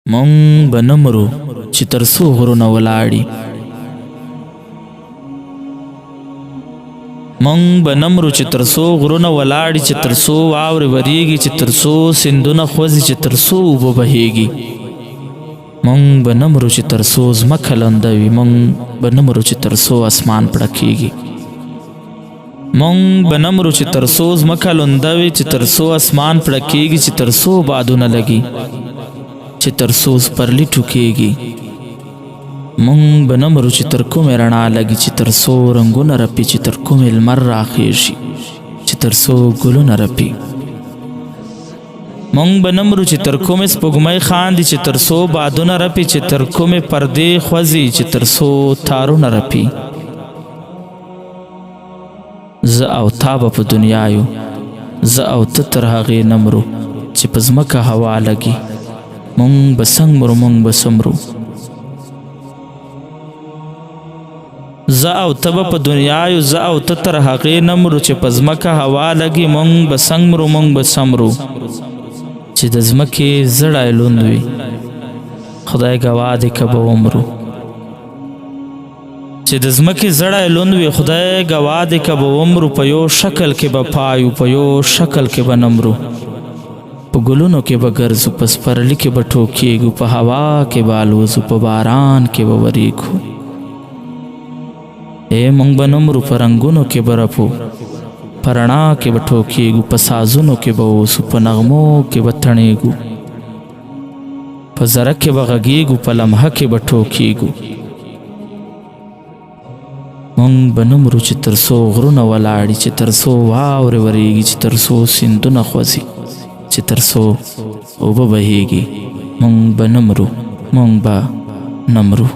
مونږ به نه مرو چې تر څو غرونه ولاړي. مونږ به نه مرو چې تر څو غرونه ولاړي، چې تر څو واورې ورېږي، چې تر څو سیندونه خوځي، چې تر څو اوبه بهېږي. مونږ به نه مرو چې تر څو ځمکه لنده وي. مونږ به نه مرو چې تر څو اسمان پړکېږي. مونږ به نه مرو چې تر څو ځمکه لنده وي، چې تر څو اسمان پړکېږي، چې تر څو بادونه لګي، چې تر څو سپرلي ټوکېږي. مونږ به نه مرو چې تر کومې رڼا لګي، چې تر څو رنګونه رپي، چې تر کومې لمر راخېژي، چې تر څو ګلونه رپي. مونږ به نه مرو چې تر کومې سپوږمۍ خاندي، چې تر څو بادونه رپي، چې تر کومې پردې خوځي، چې تر څو تارونه رپي. زه او تا به په دنیا یو، زه او ته تر هغې نه مرو چې په ځمکه هوا لګي. مونږ به څنګه مرو، مونږ به څه مرو. زه او ته به په دنیا یو، زه او ته تر هغې نه مرو چې په ځمکه هوا لګي. مونږ به څنګه مرو، مونږ به څه مرو. چې د ځمکې زړی لوند وي، خدای ګواه دی که به ومرو. چې د ځمکې زړی لوند وي، خدای ګواه دی که به ومرو. په یو شکل کې به پایو، په یو شکل کې به نه مرو. په ګلونو کې به ګرځو، په سپرلي کې به ټوکېږو، په هوا کې به الوزو، په باران کې به ورېږو. مونږ به نه مرو، په رنګونو کې به رپو، په رڼا کې به ټوکېږو، په سازونو کې به اوسو، په نغمو کې به تڼېږو، په ذره کې به غږېږو، په لمحه کې به ټوکېږو. مونږ به نه مرو چې تر څو غرونه ولاړي، چې تر څو واورې ورېږي، چې تر څو سیندونه خوځي، چې تر څو اوبه بهېږي. مونږ به نه مرو، مونږ به نه مرو.